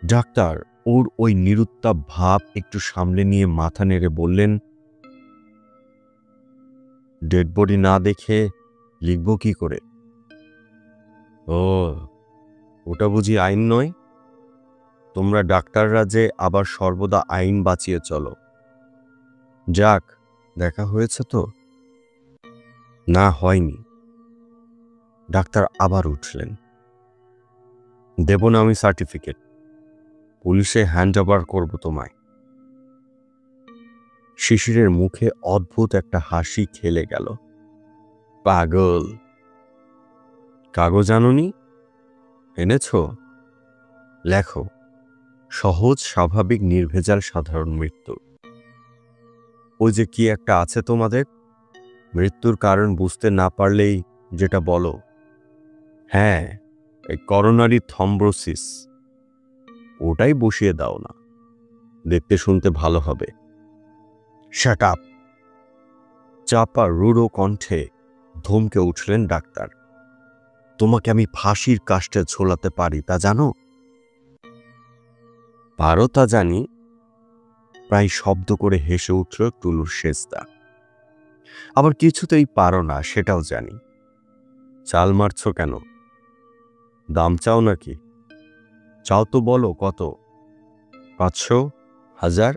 Doctor ওর ওই নিরুত্তাপ ভাব একটু সামলে নিয়ে মাথা নেড়ে বললেন, ডেড বডি না দেখে লিখব কি করে? ও, ওটা বুঝি আইন নয়? তোমরা ডাক্তাররা যে আবার সর্বদা আইন বাঁচিয়ে চলো। যাক, দেখা হয়েছে তো? না, হয়নি। ডাক্তার আবার উঠলেন। দেব না আমি সার্টিফিকেট, পুলিশে হ্যান্ড ওভার করবো তোমায়। শিশিরের মুখে অদ্ভুত একটা হাসি খেলে গেল। পাগল, কাগজ আনোনি? এনেছ? লেখো, সহজ স্বাভাবিক নির্ভেজাল সাধারণ মৃত্যু। ওই যে কি একটা আছে তোমাদের, মৃত্যুর কারণ বুঝতে না পারলেই যেটা বলো। হ্যাঁ, এই করোনারি থ্রম্বোসিস, ওটাই বসিয়ে দাও না, দেখতে শুনতে ভালো হবে। Shut up! চাপা রূঢ় কণ্ঠে ধমকে উঠলেন ডাক্তার। তোমাকে আমি ফাঁসির কাস্টে ঝোলাতে পারি, তা জানো? পারো তা জানি, প্রায় শব্দ করে হেসে উঠল টুলুর সেজদা। আবার কিছুতেই পারো না সেটাও জানি। চাল মারছ কেন? দাম চাও নাকি? চাও তো বলো কত? 500, 1000?